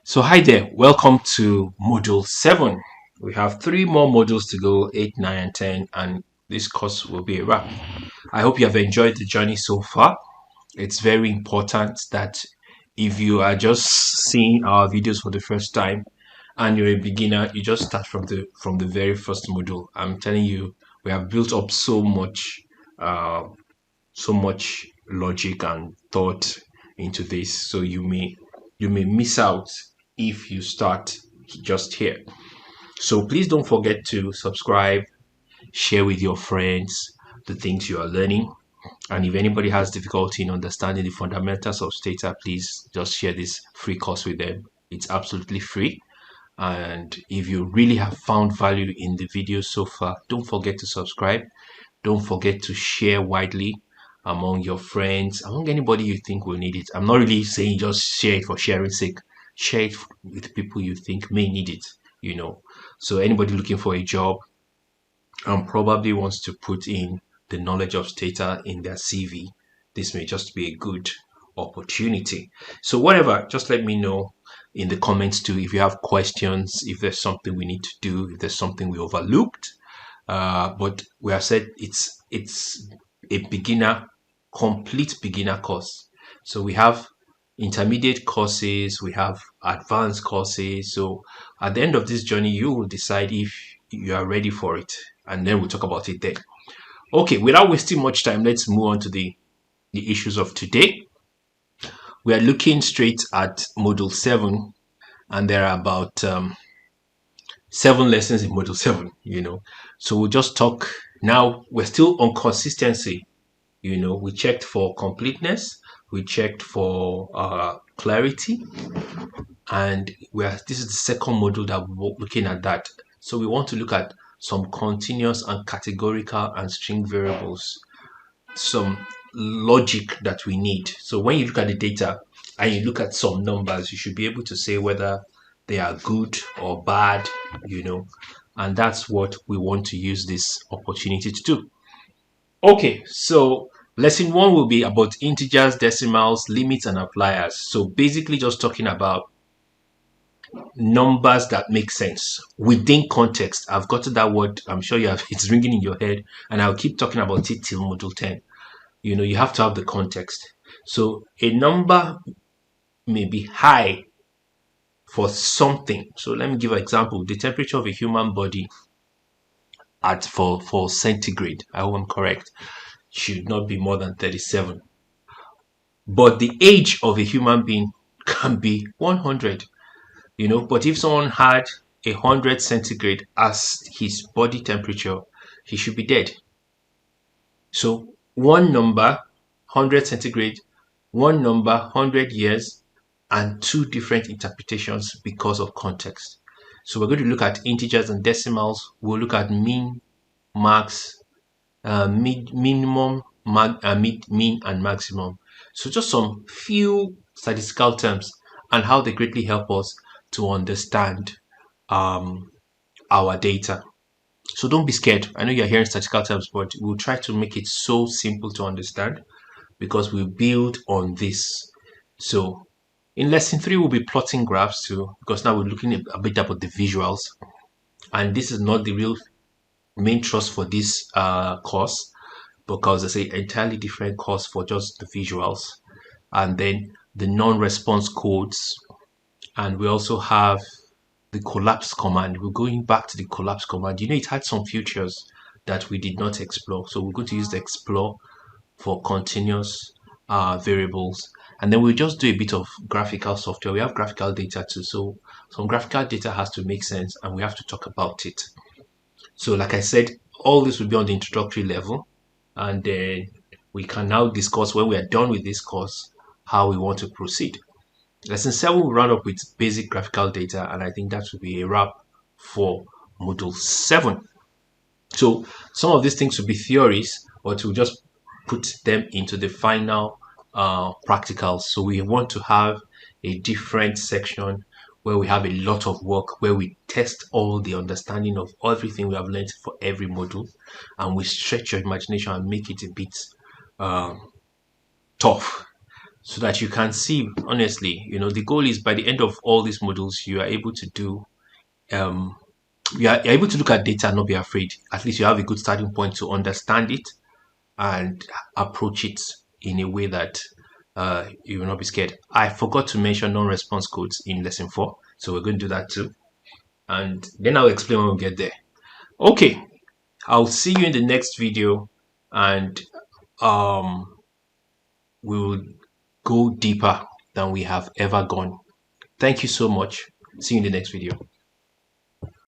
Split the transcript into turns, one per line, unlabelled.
So hi there, welcome to module 7. We have 3 more modules to go, 8, 9 and 10, and this course will be a wrap. I hope you have enjoyed the journey so far. It's very important that if you are just seeing our videos for the first time and you're a beginner, you just start from the very first module. I'm telling you, we have built up uh, so much logic and thought into this, so you may miss out if you start just here. So please don't forget to subscribe, share with your friends the things you are learning, and if anybody has difficulty in understanding the fundamentals of Stata, please just share this free course with them. It's absolutely free. And if you really have found value in the video so far, don't forget to subscribe. Don't forget to share widely among your friends, among anybody you think will need it. I'm not really saying just share it for sharing's sake. Share it with people you think may need it. So anybody looking for a job and probably wants to put in the knowledge of Stata in their CV, this may just be a good opportunity. So whatever, just let me know in the comments too if you have questions, if there's something we need to do, if there's something we overlooked. But we have said it's a complete beginner course. So we have intermediate courses, we have advanced courses. So at the end of this journey, you will decide if you are ready for it, and then we'll talk about it then. Okay, without wasting much time, let's move on to the issues of today. We are looking straight at module 7, and there are about 7 lessons in module 7. So we'll just talk now. We're still on consistency. We checked for completeness, we checked for clarity, and this is the second module that we're looking at that. So we want to look at some continuous and categorical and string variables, some logic that we need. So when you look at the data and you look at some numbers, you should be able to say whether they are good or bad. And that's what we want to use this opportunity to do. Okay, so lesson 1 will be about integers, decimals, limits, and outliers. So basically just talking about numbers that make sense within context. I've gotten that word. I'm sure it's ringing in your head, and I'll keep talking about it till module 10. You have to have the context. So a number may be high for something. So let me give an example. The temperature of a human body for centigrade, I hope I'm correct, should not be more than 37. But the age of a human being can be 100. But if someone had 100 centigrade as his body temperature, he should be dead. So one number, 100 centigrade, one number, 100 years, and 2 different interpretations because of context. So we're going to look at integers and decimals. We'll look at mean, max, minimum, mean, and maximum. So just some few statistical terms and how they greatly help us to understand our data. So don't be scared. I know you're hearing statistical terms, but we'll try to make it so simple to understand because we build on this. So in lesson 3, we'll be plotting graphs too, because now we're looking a bit about the visuals. And this is not the real main thrust for this course, because it's an entirely different course for just the visuals. And then the non-response codes. And we also have the collapse command. We're going back to the collapse command. It had some features that we did not explore. So we're going to use the explore for continuous variables. And then we'll just do a bit of graphical software. We have graphical data too. So some graphical data has to make sense and we have to talk about it. So like I said, all this will be on the introductory level. And then we can now discuss when we are done with this course, how we want to proceed. Lesson 7 will run up with basic graphical data, and I think that will be a wrap for module 7. So some of these things will be theories, but we'll just put them into the final practicals. So we want to have a different section where we have a lot of work, where we test all the understanding of everything we have learned for every module, and we stretch your imagination and make it a bit tough. so that you can see honestly. The goal is by the end of all these modules, you are able to do um you're able to look at data and not be afraid. At least you have a good starting point to understand it and approach it in a way that you will not be scared. I forgot to mention non-response codes in lesson 4, so we're going to do that too, and then I'll explain when we get there. Okay, I'll see you in the next video, and um, we will go deeper than we have ever gone. Thank you so much. See you in the next video.